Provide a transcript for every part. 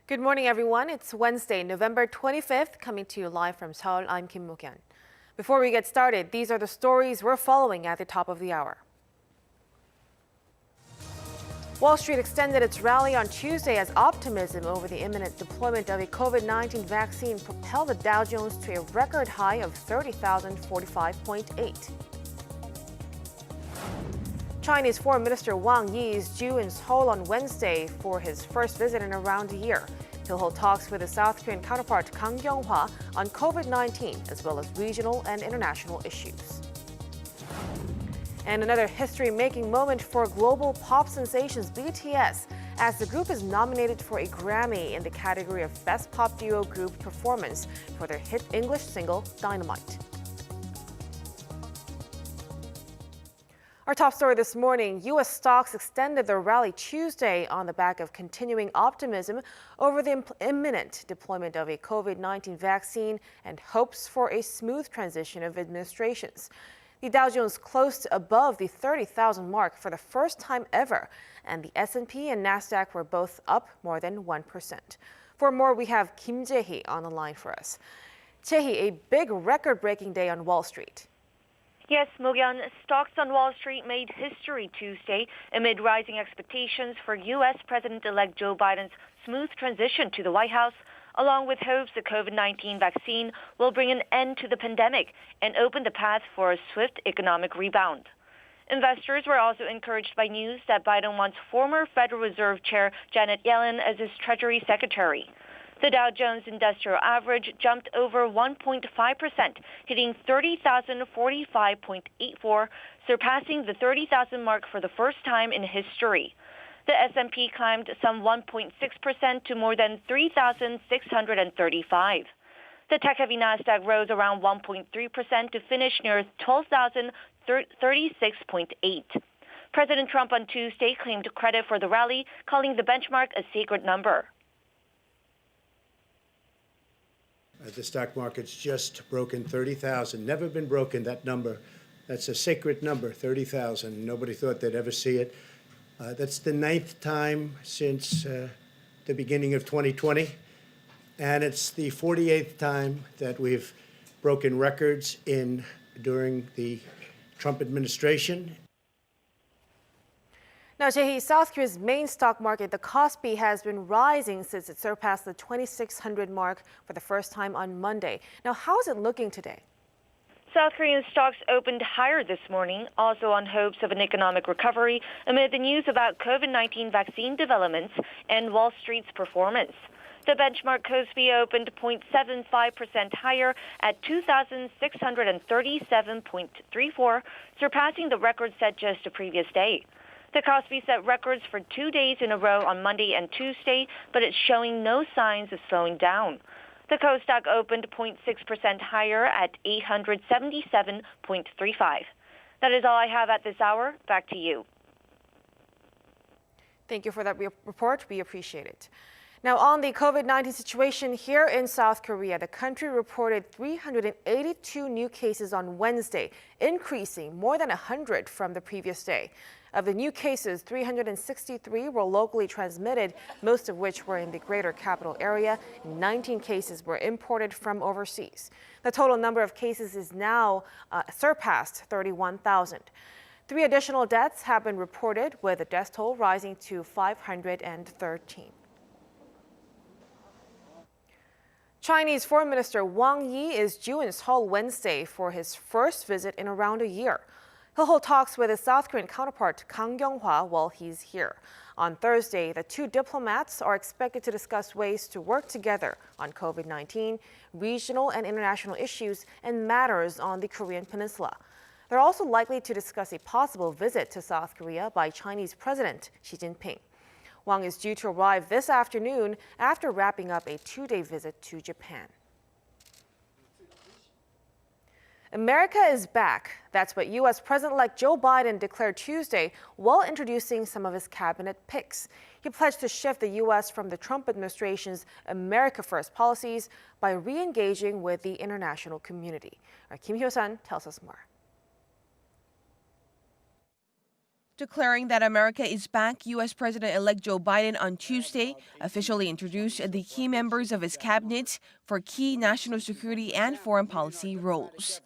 Good morning, everyone. It's Wednesday, November 25th, coming to you live from Seoul. I'm Kim Mok-yeon. Before we get started, these are the stories we're following at the top of the hour. Wall Street extended its rally on Tuesday as optimism over the imminent deployment of a COVID-19 vaccine propelled the Dow Jones to a record high of 30,045.8. Chinese Foreign Minister Wang Yi is due in Seoul on Wednesday for his first visit in around a year. He'll hold talks with his South Korean counterpart Kang Kyung-hwa on COVID-19 as well as regional and international issues. And another history-making moment for global pop sensations BTS, as the group is nominated for a Grammy in the category of Best Pop Duo Group Performance for their hit English single Dynamite. Our top story this morning, U.S. stocks extended their rally Tuesday on the back of continuing optimism over the imminent deployment of a COVID-19 vaccine and hopes for a smooth transition of administrations. The Dow Jones closed above the 30,000 mark for the first time ever, and the S&P and Nasdaq were both up more than 1%. For more, we have Kim Jae-hee on the line for us. Jae-hee, a big record-breaking day on Wall Street. Yes, Mok-yeon, stocks on Wall Street made history Tuesday amid rising expectations for U.S. President-elect Joe Biden's smooth transition to the White House, along with hopes the COVID-19 vaccine will bring an end to the pandemic and open the path for a swift economic rebound. Investors were also encouraged by news that Biden wants former Federal Reserve Chair Janet Yellen as his Treasury Secretary. The Dow Jones Industrial Average jumped over 1.5%, hitting 30,045.84, surpassing the 30,000 mark for the first time in history. The S&P climbed some 1.6% to more than 3,635. The tech-heavy Nasdaq rose around 1.3% to finish near 12,036.8. President Trump on Tuesday claimed credit for the rally, calling the benchmark a sacred number. The stock market's just broken 30,000. Never been broken, that number. That's a sacred number, 30,000. Nobody thought they'd ever see it. That's the 9th time since the beginning of 2020. And it's the 48th time that we've broken records during the Trump administration. Now, Jae-hee, South Korea's main stock market, the Kospi, has been rising since it surpassed the 2,600 mark for the first time on Monday. Now, how is it looking today? South Korean stocks opened higher this morning, also on hopes of an economic recovery amid the news about COVID-19 vaccine developments and Wall Street's performance. The benchmark Kospi opened 0.75% higher at 2,637.34, surpassing the record set just the previous day. The Kospi set records for 2 days in a row on Monday and Tuesday, but it's showing no signs of slowing down. The Kosdaq opened 0.6% higher at 877.35. That is all I have at this hour. Back to you. Thank you for that report. We appreciate it. Now, on the COVID-19 situation here in South Korea, the country reported 382 new cases on Wednesday, increasing more than 100 from the previous day. Of the new cases, 363 were locally transmitted, most of which were in the greater capital area. 19 cases were imported from overseas. The total number of cases is now surpassed 31,000. 3 additional deaths have been reported, with the death toll rising to 513. Chinese Foreign Minister Wang Yi is due in Seoul Wednesday for his first visit in around a year. He'll hold talks with his South Korean counterpart Kang Kyung-hwa while he's here. On Thursday, the two diplomats are expected to discuss ways to work together on COVID-19, regional and international issues, and matters on the Korean peninsula. They're also likely to discuss a possible visit to South Korea by Chinese President Xi Jinping. Wang is due to arrive this afternoon after wrapping up a 2-day visit to Japan. America is back. That's what U.S. President-elect Joe Biden declared Tuesday while introducing some of his cabinet picks. He pledged to shift the U.S. from the Trump administration's America First policies by re-engaging with the international community. Our Kim Hyo-sun tells us more. Declaring that America is back, U.S. President-elect Joe Biden on Tuesday officially introduced the key members of his cabinet for key national security and foreign policy roles.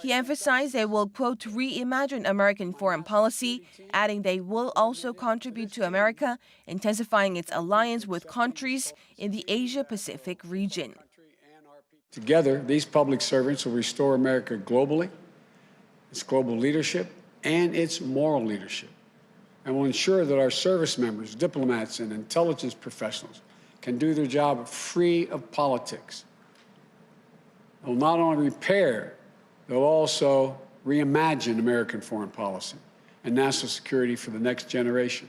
He emphasized they will, quote, reimagine American foreign policy, adding they will also contribute to America intensifying its alliance with countries in the Asia-Pacific region. Together, these public servants will restore America globally, its global leadership, and its moral leadership, and will ensure that our service members, diplomats, and intelligence professionals can do their job free of politics. They'll not only repair, they'll also reimagine American foreign policy and national security for the next generation.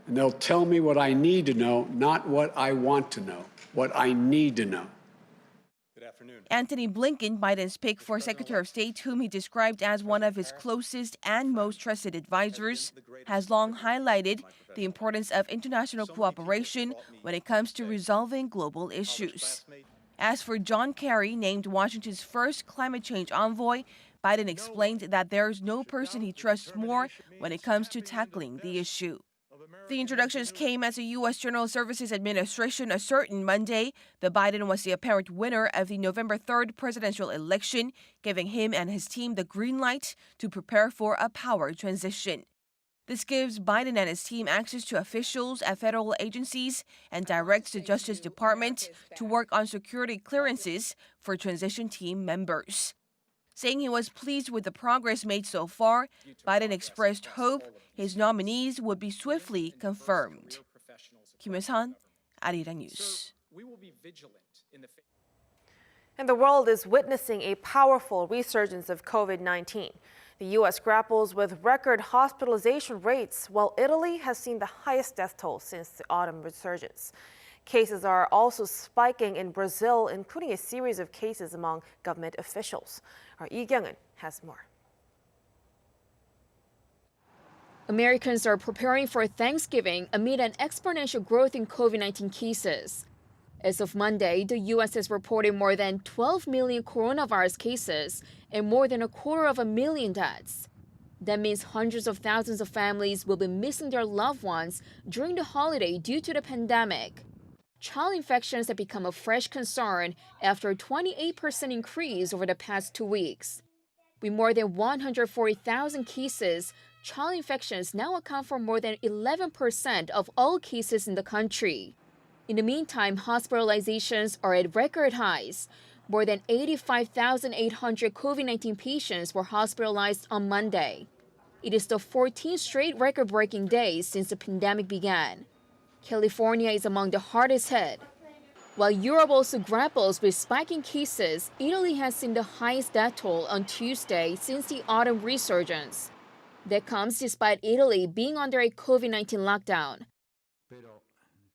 And they'll tell me what I need to know, not what I want to know, what I need to know. Antony Blinken, Biden's pick for Secretary of State, whom he described as one of his closest and most trusted advisors, has long highlighted the importance of international cooperation when it comes to resolving global issues. As for John Kerry, named Washington's first climate change envoy, Biden explained that there is no person he trusts more when it comes to tackling the issue. The introductions came as the U.S. General Services Administration ascertained Monday that Biden was the apparent winner of the November 3rd presidential election, giving him and his team the green light to prepare for a power transition. This gives Biden and his team access to officials at federal agencies and directs the Justice Department to work on security clearances for transition team members. Saying he was pleased with the progress made so far, Biden expressed hope his nominees would be swiftly confirmed. Kim Hyo-sun, Arirang News. And the world is witnessing a powerful resurgence of COVID-19. The U.S. grapples with record hospitalization rates, while Italy has seen the highest death toll since the autumn resurgence. Cases are also spiking in Brazil, including a series of cases among government officials. Our Lee Kyung-eun has more. Americans are preparing for Thanksgiving amid an exponential growth in COVID-19 cases. As of Monday, the U.S. has reported more than 12 million coronavirus cases and more than 250,000 deaths. That means hundreds of thousands of families will be missing their loved ones during the holiday due to the pandemic. Child infections have become a fresh concern after a 28% increase over the past 2 weeks. With more than 140,000 cases, child infections now account for more than 11% of all cases in the country. In the meantime, hospitalizations are at record highs. More than 85,800 COVID-19 patients were hospitalized on Monday. It is the 14th straight record-breaking day since the pandemic began. California is among the hardest hit. While Europe also grapples with spiking cases, Italy has seen the highest death toll on Tuesday since the autumn resurgence. That comes despite Italy being under a COVID-19 lockdown.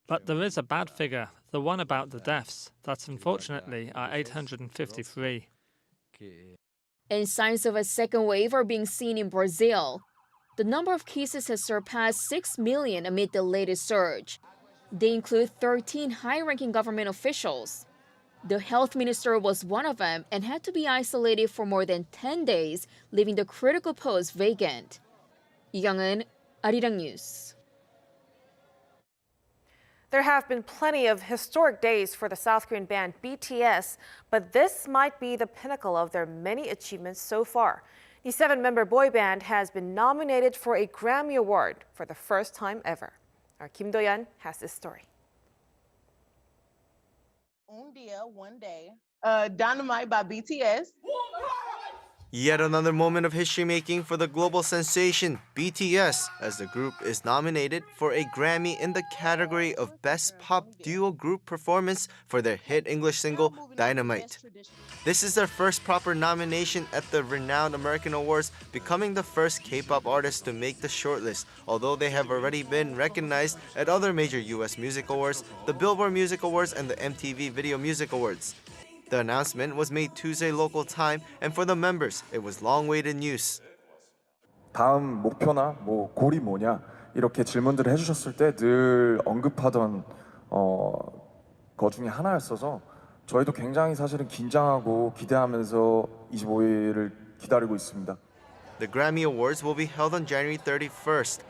But there is a bad figure, the one about the deaths. That unfortunately are 853. And signs of a second wave are being seen in Brazil. The number of cases has surpassed 6 million amid the latest surge. They include 13 high-ranking government officials. The health minister was one of them and had to be isolated for more than 10 days, leaving the critical post vacant. Lee Kyung-eun, Arirang News. There have been plenty of historic days for the South Korean band BTS, but this might be the pinnacle of their many achievements so far. The 7-member boy band has been nominated for a Grammy Award for the first time ever. Our Kim Do-yeon has this story. One day, Dynamite by BTS. Yet another moment of history-making for the global sensation BTS, as the group is nominated for a Grammy in the category of Best Pop Duo Group Performance for their hit English single Dynamite. This is their first proper nomination at the renowned American Awards, becoming the first K-pop artist to make the shortlist, although they have already been recognized at other major US Music Awards, the Billboard Music Awards, and the MTV Video Music Awards. The announcement was made Tuesday local time, and for the members, it was long-awaited news. 다음 목표나 골이 뭐냐 이렇게 질문들을 해주셨을 때 늘 언급하던 거 중에 하나였어서 저희도 굉장히 사실은 긴장하고 기대하면서 25일을 기다리고 있습니다. The Grammy Awards will be held on January 31st.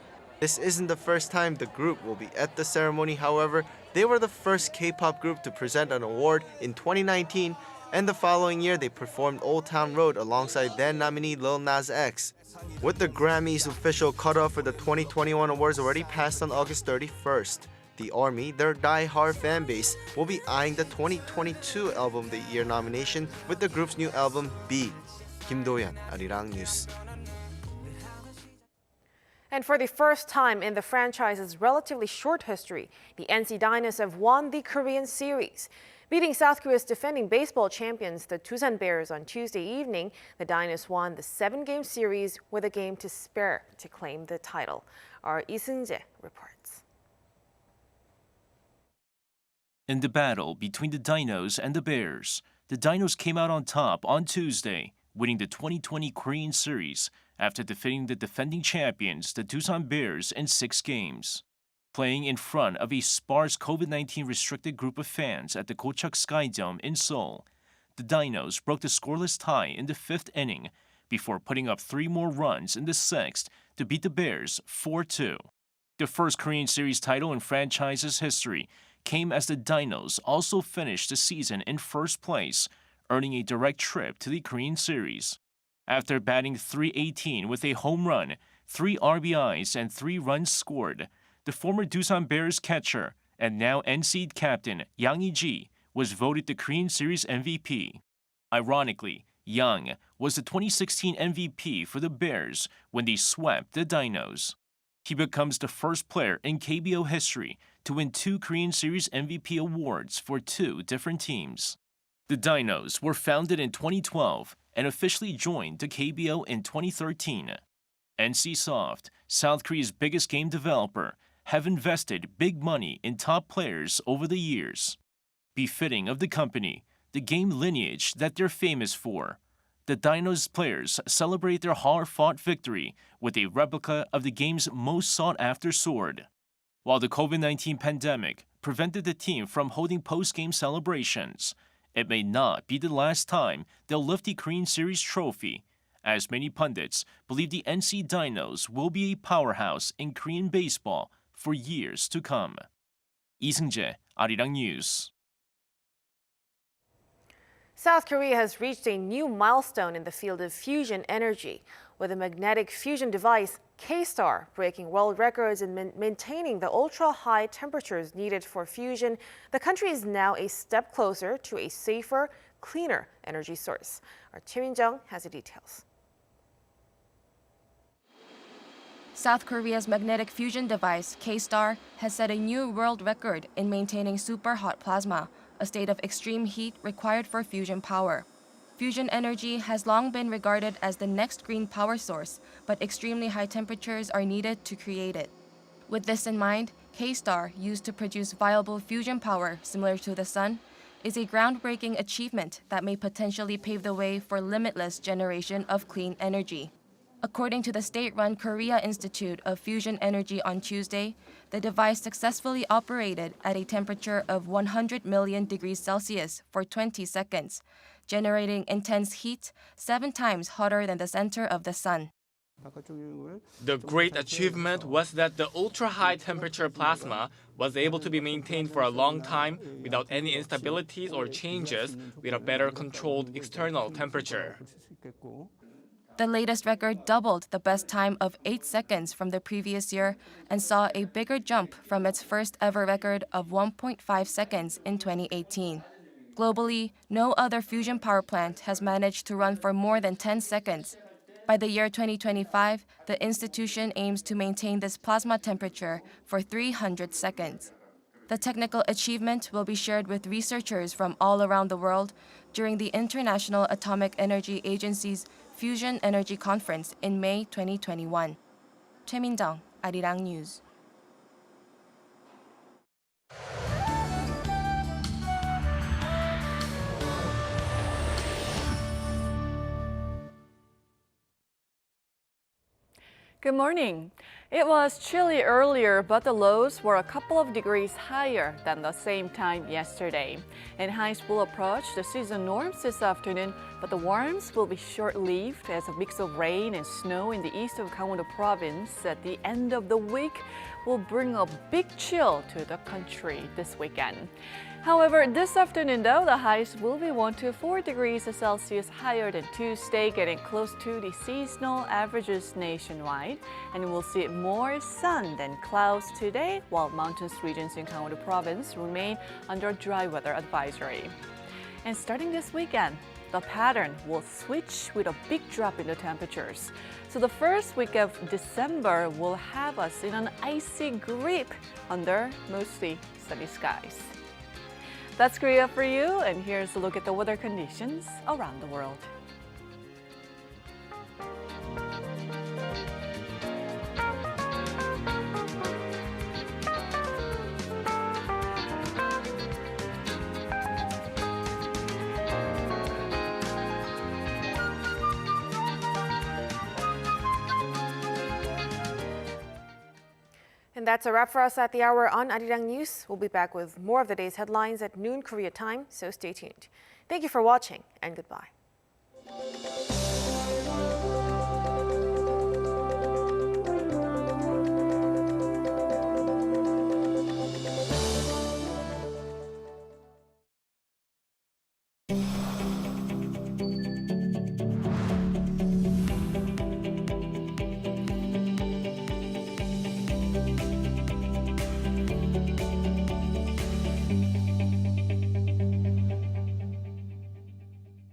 This isn't the first time the group will be at the ceremony, however. They were the first K-pop group to present an award in 2019, and the following year they performed Old Town Road alongside then nominee Lil Nas X. With the Grammys' official cutoff for the 2021 awards already passed on August 31st, the ARMY, their die-hard fan base, will be eyeing the 2022 Album of the Year nomination with the group's new album, B. Kim Do-yeon, Arirang News. And for the first time in the franchise's relatively short history, the NC Dinos have won the Korean series. Beating South Korea's defending baseball champions, the Doosan Bears, on Tuesday evening, the Dinos won the 7-game series with a game to spare to claim the title. Our Lee Seung-jae reports. In the battle between the Dinos and the Bears, the Dinos came out on top on Tuesday, winning the 2020 Korean series after defeating the defending champions, the Doosan Bears, in 6 games. Playing in front of a sparse COVID-19 restricted group of fans at the Gochak Sky Dome in Seoul, the Dinos broke the scoreless tie in the 5th inning before putting up 3 more runs in the 6th to beat the Bears 4-2. The first Korean series title in franchise's history came as the Dinos also finished the season in first place, earning a direct trip to the Korean series. After batting .318 with a home run, 3 RBIs, and 3 runs scored, the former Doosan Bears catcher and now NC captain Yang Iji was voted the Korean Series MVP. Ironically, Yang was the 2016 MVP for the Bears when they swept the Dinos. He becomes the first player in KBO history to win 2 Korean Series MVP awards for 2 different teams. The Dinos were founded in 2012 and officially joined the KBO in 2013. NCSoft, South Korea's biggest game developer, have invested big money in top players over the years. Befitting of the company, the game lineage that they're famous for, the Dinos players celebrate their hard-fought victory with a replica of the game's most sought-after sword. While the COVID-19 pandemic prevented the team from holding post-game celebrations, it may not be the last time they'll lift the Korean Series trophy, as many pundits believe the NC Dinos will be a powerhouse in Korean baseball for years to come. Lee Seung-jae, Arirang News. South Korea has reached a new milestone in the field of fusion energy, with a magnetic fusion device, KSTAR, breaking world records and maintaining the ultra-high temperatures needed for fusion. The country is now a step closer to a safer, cleaner energy source. Our Choi Min-jung has the details. South Korea's magnetic fusion device, KSTAR, has set a new world record in maintaining super hot plasma, a state of extreme heat required for fusion power. Fusion energy has long been regarded as the next green power source, but extremely high temperatures are needed to create it. With this in mind, KSTAR, used to produce viable fusion power similar to the sun, is a groundbreaking achievement that may potentially pave the way for limitless generation of clean energy. According to the state-run Korea Institute of Fusion Energy on Tuesday, the device successfully operated at a temperature of 100 million degrees Celsius for 20 seconds, generating intense heat 7 times hotter than the center of the sun. The great achievement was that the ultra-high temperature plasma was able to be maintained for a long time without any instabilities or changes with a better controlled external temperature. The latest record doubled the best time of 8 seconds from the previous year and saw a bigger jump from its first ever record of 1.5 seconds in 2018. Globally, no other fusion power plant has managed to run for more than 10 seconds. By the year 2025, the institution aims to maintain this plasma temperature for 300 seconds. The technical achievement will be shared with researchers from all around the world during the International Atomic Energy Agency's Fusion Energy Conference in May 2021. Choi Min-jung, Arirang News. Good morning. It was chilly earlier, but the lows were a couple of degrees higher than the same time yesterday. And highs will approach the season norms this afternoon, but the warmth will be short-lived as a mix of rain and snow in the east of Gangwon province at the end of the week will bring a big chill to the country this weekend. However, this afternoon, though, the highs will be 1 to 4 degrees Celsius higher than Tuesday, getting close to the seasonal averages nationwide. And we'll see more sun than clouds today, while mountainous regions in Gangwon province remain under dry weather advisory. And starting this weekend, the pattern will switch with a big drop in the temperatures. So the first week of December will have us in an icy grip under mostly sunny skies. That's Korea for you, and here's a look at the weather conditions around the world. And that's a wrap for us at the hour on Arirang News. We'll be back with more of the day's headlines at noon Korea time, so stay tuned. Thank you for watching, and goodbye.